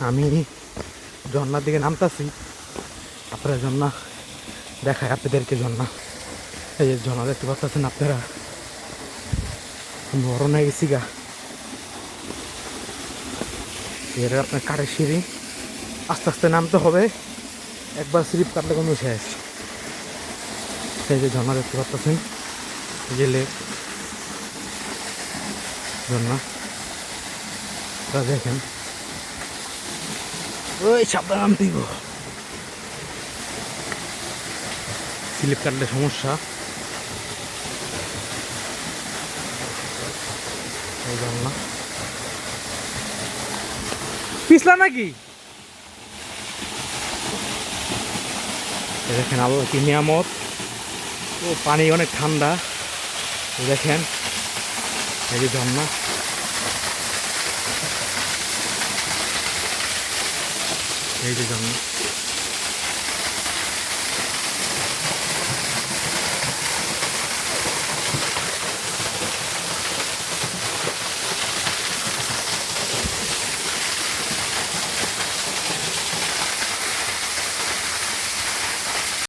আমি ঝর্নার দিকে নামতাছি, আপনারা ঝর্না দেখায় আপনাদেরকে। ঝর্না, এই যে ঝর্না দেখতে পাচ্ছেন আপনারা, বড় না গেছি গা। এর আপনার কাঠের সিঁড়ি, আস্তে আস্তে নামতে হবে, একবার স্লিপ কাটলে কোনো শেষ। এই যে ঝর্না দেখতে পাচ্ছেন, যে লেক ঝর্না দেখেন। ওই সাবধান নামতে দিব, স্লিপ কাটলে সমস্যা। এই ঝর্না পিছলা নাকি দেখেন, আল্লাহ কি নিয়ামত। ও পানি অনেক ঠান্ডা, দেখেন এই যে ঝর্ণা। এই যে ঝর্ণা